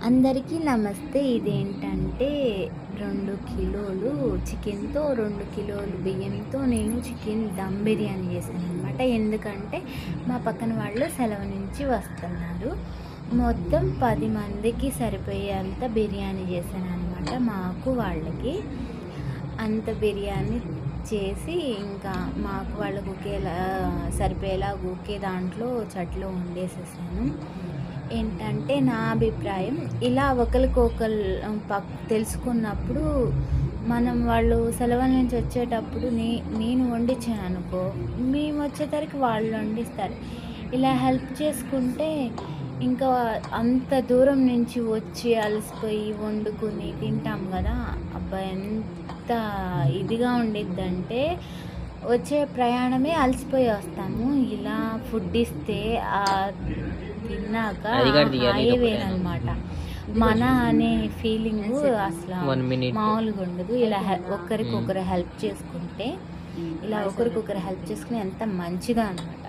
అందరికీ నమస్తే. ఇదేంటంటే 2 కిలోలు చికెన్‌తో 2 కిలోలు బియ్యంతో నేను చికెన్ దమ్ బిర్యానీ చేశాననమాట. ఎందుకంటే మా పక్కన వాళ్ళు సెలవు నుంచి వస్తున్నారు. మొత్తం 10 మందికి సరిపోయేంత బిర్యానీ చేశాననమాట. మాకు వాళ్ళకి అంత బిర్యానీ చేసి ఇంకా మాకు వాళ్ళకు ఒకేలా సరిపోయేలా ఒకే దాంట్లో చట్లో వండేసేసాను. ఏంటంటే నా అభిప్రాయం, ఇలా ఒకరికొకరు తెలుసుకున్నప్పుడు మనం వాళ్ళు సెలవుల నుంచి వచ్చేటప్పుడు నేను వండించాను అనుకో, మేము వచ్చేసరికి వాళ్ళు వండిస్తారు. ఇలా హెల్ప్ చేసుకుంటే ఇంకా అంత దూరం నుంచి వచ్చి అలసిపోయి వండుకుని తింటాం కదా. అబ్బా, ఎంత ఇదిగా ఉండిద్దంటే వచ్చే ప్రయాణమే అలసిపోయి వస్తాము. ఇలా ఫుడ్ ఇస్తే తిన్నాక హాయే వేరనమాట. మన అనే ఫీలింగ్ అసలు మామూలుగా ఉండదు. ఇలా ఒకరికొకరు హెల్ప్ చేసుకుంటే, ఇలా ఒకరికొకరు హెల్ప్ చేసుకుని ఎంత మంచిగా అనమాట.